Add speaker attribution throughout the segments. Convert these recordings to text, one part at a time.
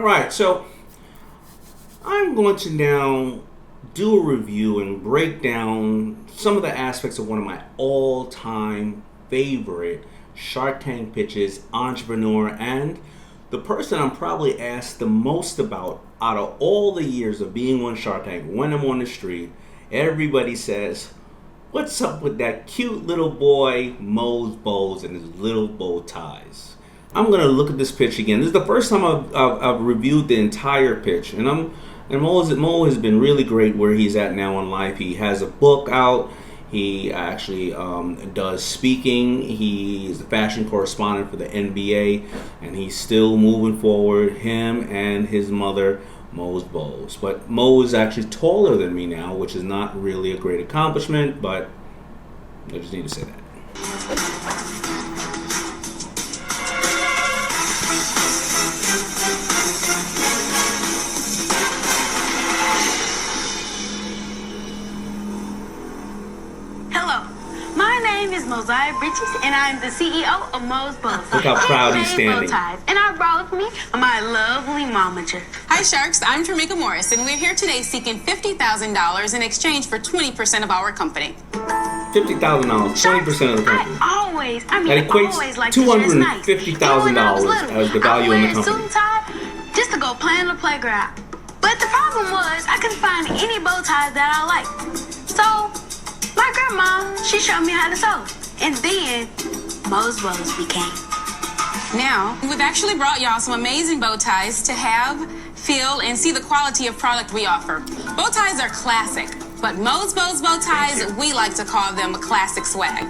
Speaker 1: right, so I'm going to now do a review and break down some of the aspects of one of my all-time favorite Shark Tank pitches, entrepreneur, and the person I'm probably asked the most about out of all the years of being on Shark Tank. When I'm on the street, everybody says, "What's up with that cute little boy, Mo's bows and his little bow ties?" I'm gonna look at this pitch again. This is the first time I've reviewed the entire pitch, and Mo has been really great where he's at now in life. He has a book out. He actually does speaking. He is the fashion correspondent for the NBA, and he's still moving forward. Him and his mother, Mo's bows. But Mo is actually taller than me now, which is not really a great accomplishment, but I just need to say that.
Speaker 2: And I'm the CEO of Mo's Bows.
Speaker 1: Look how proud he's standing.
Speaker 2: And I brought with me my lovely momager.
Speaker 3: Hi Sharks, I'm Tamika Morris, and we're here today seeking $50,000 in exchange for 20% of our company.
Speaker 1: $50,000, 20% of the company.
Speaker 2: That
Speaker 1: equates
Speaker 2: like
Speaker 1: $250,000 as the value in the company.
Speaker 2: Suit tie just to go play on the playground. But the problem was I couldn't find any bow ties that I liked. So my grandma, she showed me how to sew. And then, Mo's bows became.
Speaker 3: Now, we've actually brought y'all some amazing bow ties to have, feel, and see the quality of product we offer. Bow ties are classic, but Mo's Bows bow ties, we like to call them a classic swag.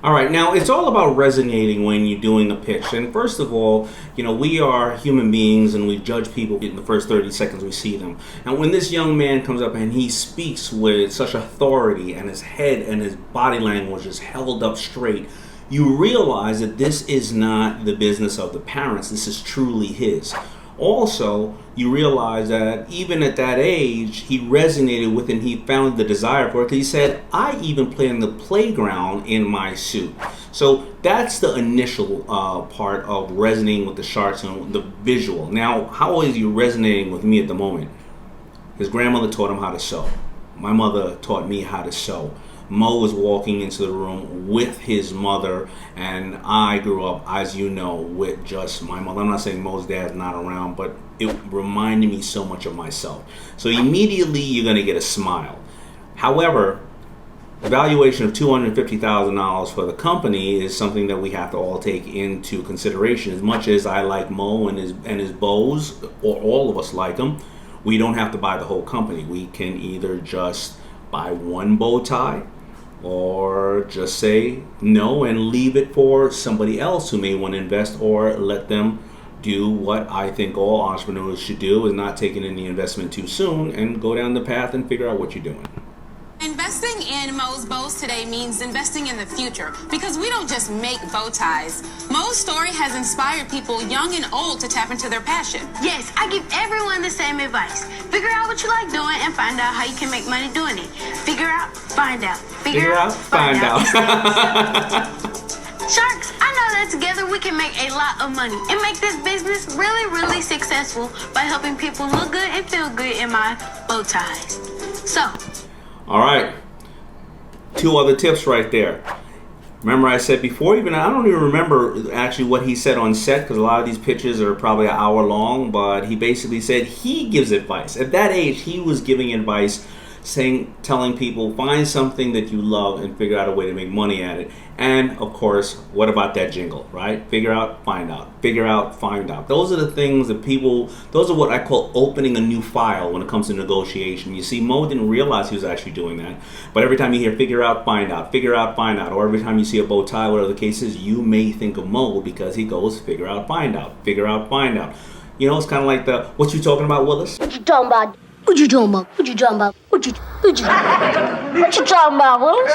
Speaker 1: All right, now it's all about resonating when you're doing a pitch. And first of all, we are human beings and we judge people in the first 30 seconds we see them. And when this young man comes up and he speaks with such authority and his head and his body language is held up straight, you realize that this is not the business of the parents. This is truly his. Also, you realize that even at that age, he resonated with and he found the desire for it. He said, "I even play in the playground in my suit." So that's the initial part of resonating with the Sharks and the visual. Now, how is he resonating with me at the moment? His grandmother taught him how to sew. My mother taught me how to sew. Mo was walking into the room with his mother, and I grew up, as you know, with just my mother. I'm not saying Mo's dad's not around, but it reminded me so much of myself. So immediately you're going to get a smile. However, the valuation of $250,000 for the company is something that we have to all take into consideration. As much as I like Mo and his bows, or all of us like them, we don't have to buy the whole company. We can either just buy one bow tie, or just say no and leave it for somebody else who may want to invest, or let them do what I think all entrepreneurs should do, is not taking any investment too soon and go down the path and figure out what you're doing.
Speaker 3: Investing in Mo's Bows today means investing in the future, because we don't just make bow ties. Mo's story has inspired people young and old to tap into their passion.
Speaker 2: Yes, I give everyone the same advice. Figure out what you like doing and find out how you can make money doing it. Figure out, find out.
Speaker 1: Figure out, find out.
Speaker 2: Sharks, I know that together we can make a lot of money and make this business really, really successful by helping people look good and feel good in my bow ties. So,
Speaker 1: all right, 2 other tips right there. Remember I said before, I don't even remember actually what he said on set, because a lot of these pitches are probably an hour long, but he basically said he gives advice. At that age, he was giving advice, telling people, find something that you love and figure out a way to make money at it. And of course, what about that jingle, right? Figure out, find out. Figure out, find out. Those are the things that those are what I call opening a new file when it comes to negotiation. You see, Mo didn't realize he was actually doing that. But every time you hear figure out, find out, or every time you see a bow tie, whatever the case is, you may think of Mo because he goes figure out, find out, figure out, find out. It's kind of like the, what you talking about, Willis?
Speaker 4: What you talking about? What you talking about? What you talking about? What you talking about, Willis?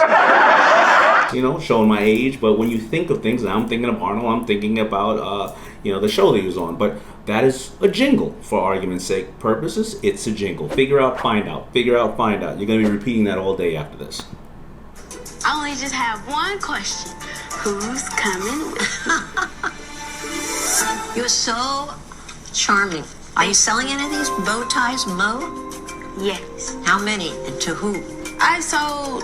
Speaker 1: Showing my age, but when you think of things, and I'm thinking of Arnold, I'm thinking about, the show that he was on. But that is a jingle, for argument's sake purposes. It's a jingle. Figure out, find out. Figure out, find out. You're going to be repeating that all day after this.
Speaker 2: I only just have one question. Who's coming with me?
Speaker 4: You're so charming.
Speaker 5: Are you selling any of these bow ties, Mo?
Speaker 2: Yes.
Speaker 5: How many and to who?
Speaker 2: I sold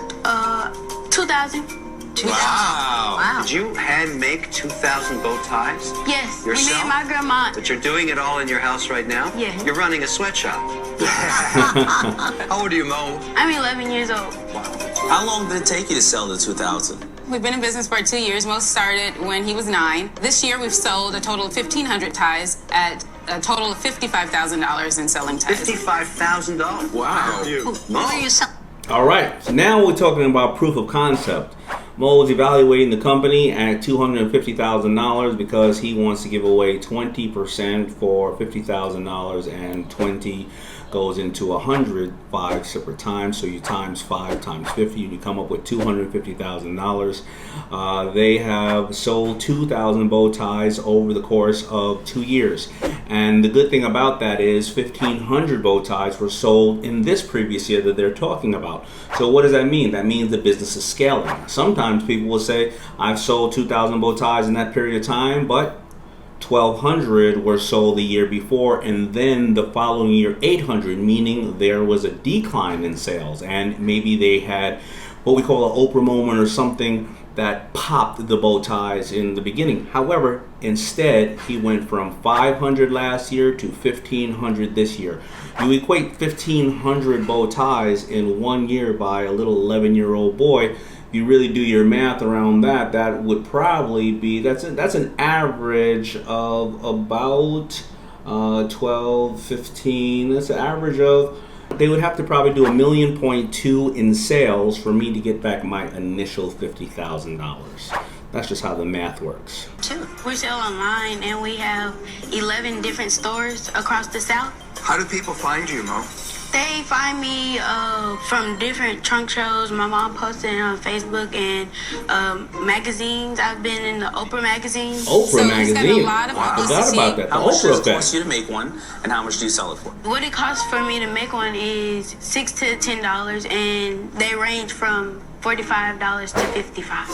Speaker 2: 2,000.
Speaker 5: 2,000.
Speaker 6: Wow. Did you hand make 2,000 bow ties?
Speaker 2: Yes.
Speaker 6: Yourself?
Speaker 2: We made my grandma.
Speaker 6: But you're doing it all in your house right now?
Speaker 2: Yeah.
Speaker 6: You're running a sweatshop. How old are you, Mo?
Speaker 2: I'm 11 years old.
Speaker 7: How long did it take you to sell the 2,000?
Speaker 3: We've been in business for 2 years. Most started when he was 9. This year, we've sold a total of 1,500 ties at a total of $55,000 in selling ties.
Speaker 6: $55,000.
Speaker 7: Wow.
Speaker 5: Who are you selling?
Speaker 1: All right, so now we're talking about proof of concept. Mo is evaluating the company at $250,000 because he wants to give away 20% for $50,000, and 20 goes into 100 5 separate times. So you times 5 times 50, and you come up with $250,000. They have sold 2,000 bow ties over the course of 2 years, and the good thing about that is 1,500 bow ties were sold in this previous year that they're talking about. So what does that mean? That means the business is scaling. Sometimes people will say, I've sold 2,000 bow ties in that period of time, but 1,200 were sold the year before, and then the following year 800, meaning there was a decline in sales, and maybe they had what we call an Oprah moment or something that popped the bow ties in the beginning. However, instead he went from 500 last year to 1,500 this year. You equate 1,500 bow ties in 1 year by a little 11-year-old boy. If you really do your math around that, that would probably be, that's an average of about 12, 15. That's an average of, they would have to probably do $1.2 million in sales for me to get back my initial $50,000. That's just how the math works.
Speaker 2: We sell online, and we have 11 different stores across the South.
Speaker 6: How do people find you, Mo?
Speaker 2: They find me from different trunk shows. My mom posted it on Facebook and magazines. I've been in the Oprah magazine.
Speaker 3: So he's got a lot of
Speaker 1: I forgot
Speaker 3: publicity.
Speaker 1: about that. The
Speaker 7: How much
Speaker 1: Oprah
Speaker 7: does it
Speaker 1: effect.
Speaker 7: cost you to make one, and how much do you sell it for?
Speaker 2: What it costs for me to make one is $6 to $10, and they range from $45 to $55.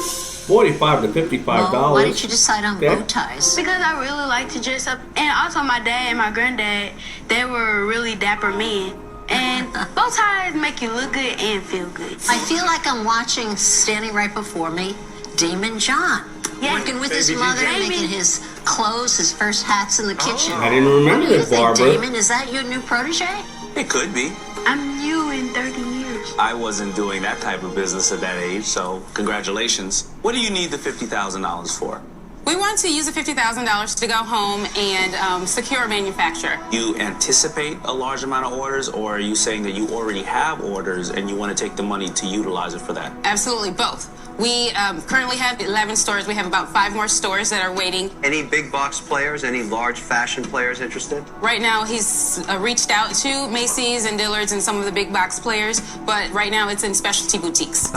Speaker 1: $45 to $55.
Speaker 5: Well, why did you decide on bow ties?
Speaker 2: Because I really like to dress up, and also my dad and my granddad, they were really dapper men. And bow ties make you look good and feel good.
Speaker 5: I feel like I'm watching, standing right before me, DAYMOND JOHN.
Speaker 2: Yeah.
Speaker 5: Working with his mother,
Speaker 2: Baby.
Speaker 5: making his clothes, his first hats in the kitchen.
Speaker 1: I didn't remember
Speaker 5: What do you
Speaker 1: that,
Speaker 5: think,
Speaker 1: Barbara.
Speaker 5: Damon? Is that your new protege?
Speaker 7: It could be.
Speaker 2: I'm new in 30 years.
Speaker 7: I wasn't doing that type of business at that age, so congratulations. What do you need the $50,000 for?
Speaker 3: We want to use the $50,000 to go home and secure a manufacturer.
Speaker 7: You anticipate a large amount of orders, or are you saying that you already have orders and you want to take the money to utilize it for that?
Speaker 3: Absolutely, both. We currently have 11 stores. We have about 5 more stores that are waiting.
Speaker 6: Any big box players, any large fashion players interested?
Speaker 3: Right now, he's reached out to Macy's and Dillard's and some of the big box players, but right now it's in specialty boutiques.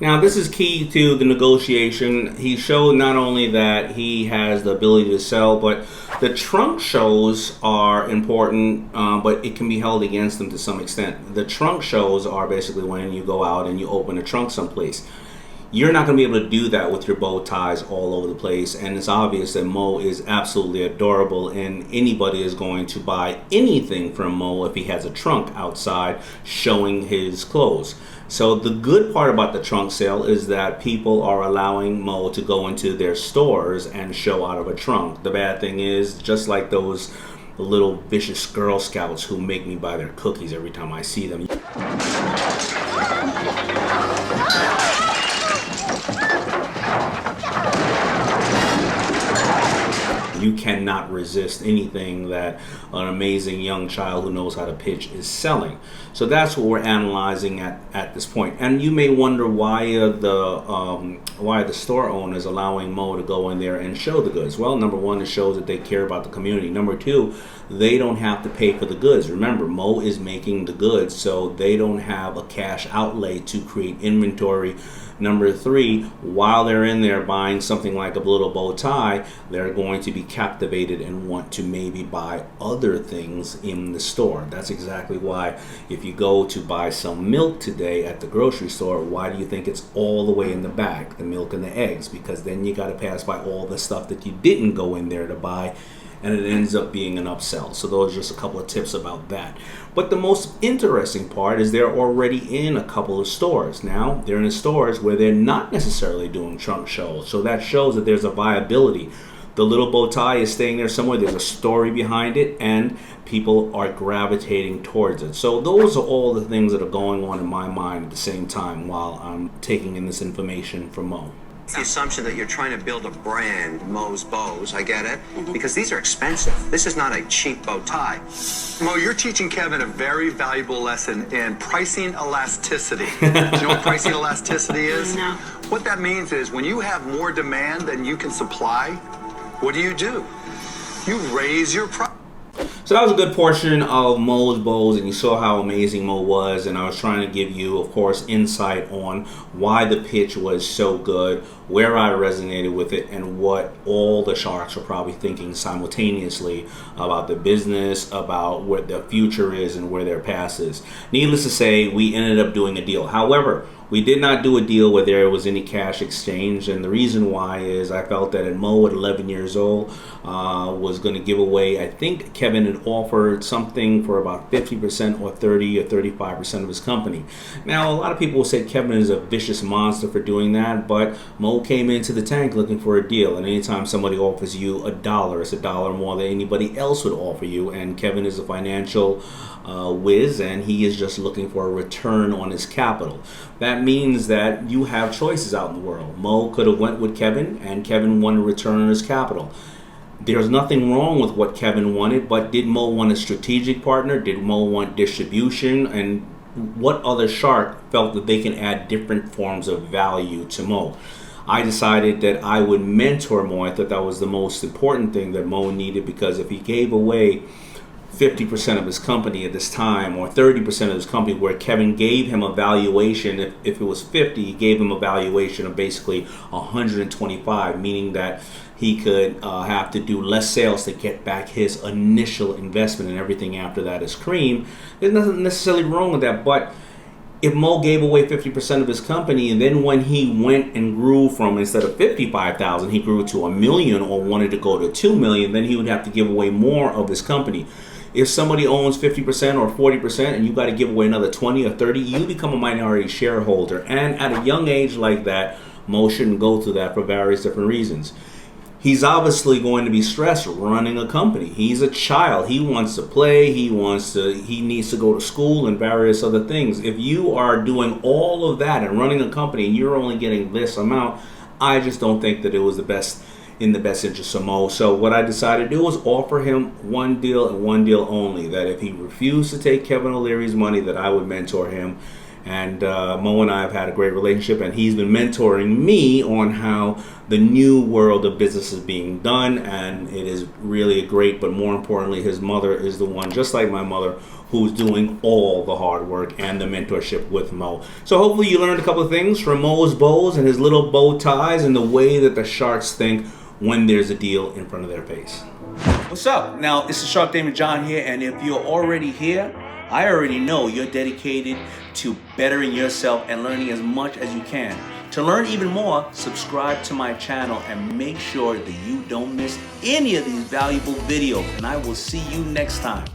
Speaker 1: Now, this is key to the negotiation. He showed not only that he has the ability to sell, but the trunk shows are important, but it can be held against them to some extent. The trunk shows are basically when you go out and you open a trunk someplace. You're not going to be able to do that with your bow ties all over the place, and it's obvious that Mo is absolutely adorable, and anybody is going to buy anything from Mo if he has a trunk outside showing his clothes. So the good part about the trunk sale is that people are allowing Mo to go into their stores and show out of a trunk. The bad thing is, just like those little vicious Girl Scouts who make me buy their cookies every time I see them. You cannot resist anything that an amazing young child who knows how to pitch is selling. So that's what we're analyzing at this point. And you may wonder why the store owner is allowing Mo to go in there and show the goods. Well, number one, it shows that they care about the community. Number two, they don't have to pay for the goods. Remember, Mo is making the goods, so they don't have a cash outlay to create inventory. Number three, while they're in there buying something like a little bow tie, they're going to be captivated and want to maybe buy other things in the store. That's exactly why if you go to buy some milk today at the grocery store, why do you think it's all the way in the back, the milk and the eggs? Because then you got to pass by all the stuff that you didn't go in there to buy and it ends up being an upsell. So those are just a couple of tips about that. But the most interesting part is they're already in a couple of stores. Now, they're in stores where they're not necessarily doing trunk shows. So that shows that there's a viability. The little bow tie is staying there somewhere. There's a story behind it, and people are gravitating towards it. So those are all the things that are going on in my mind at the same time while I'm taking in this information from Mo.
Speaker 6: The assumption that you're trying to build a brand, Mo's Bows, I get it, because these are expensive. This is not a cheap bow tie.
Speaker 8: Mo, you're teaching Kevin a very valuable lesson in pricing elasticity. Do you know what pricing elasticity is?
Speaker 2: No.
Speaker 8: What that means is when you have more demand than you can supply, what do? You raise your price.
Speaker 1: So that was a good portion of Mo's Bows, and you saw how amazing Mo was, and I was trying to give you, of course, insight on why the pitch was so good, where I resonated with it, and what all the sharks are probably thinking simultaneously about the business, about what the future is, and where their past is. Needless to say, we ended up doing a deal. However, we did not do a deal where there was any cash exchange, and the reason why is I felt that Mo at 11 years old was going to give away, I think Kevin had offered something for about 50% or 30 or 35% of his company. Now, a lot of people will say Kevin is a vicious monster for doing that, but Mo came into the tank looking for a deal, and anytime somebody offers you $1, it's $1 more than anybody else would offer you, and Kevin is a financial whiz, and he is just looking for a return on his capital. That means that you have choices out in the world. Mo could have went with Kevin, and Kevin wanted a return on his capital. There's nothing wrong with what Kevin wanted, but did Mo want a strategic partner? Did Mo want distribution? And what other shark felt that they can add different forms of value to Mo? I decided that I would mentor Mo. I thought that was the most important thing that Mo needed, because if he gave away 50% of his company at this time, or 30% of his company, where Kevin gave him a valuation, if it was 50, he gave him a valuation of basically 125, meaning that he could have to do less sales to get back his initial investment, and everything after that is cream. There's nothing necessarily wrong with that, but if Mo gave away 50% of his company, and then when he went and grew from, instead of 55,000, he grew to $1 million, or wanted to go to $2 million, then he would have to give away more of his company. If somebody owns 50% or 40% and you got to give away another 20 or 30, you become a minority shareholder. And at a young age like that, Mo shouldn't go through that for various different reasons. He's obviously going to be stressed running a company. He's a child. He wants to play. He needs to go to school and various other things. If you are doing all of that and running a company and you're only getting this amount, I just don't think that it was in the best interest of Mo. So what I decided to do was offer him one deal and one deal only, that if he refused to take Kevin O'Leary's money, that I would mentor him. And Mo and I have had a great relationship, and he's been mentoring me on how the new world of business is being done, and it is really great. But more importantly, his mother is the one, just like my mother, who's doing all the hard work and the mentorship with Mo. So hopefully you learned a couple of things from Mo's Bows and his little bow ties, and the way that the sharks think when there's a deal in front of their face. What's up? Now, it's the Shark DAYMOND John here, and if you're already here, I already know you're dedicated to bettering yourself and learning as much as you can. To learn even more, subscribe to my channel and make sure that you don't miss any of these valuable videos, and I will see you next time.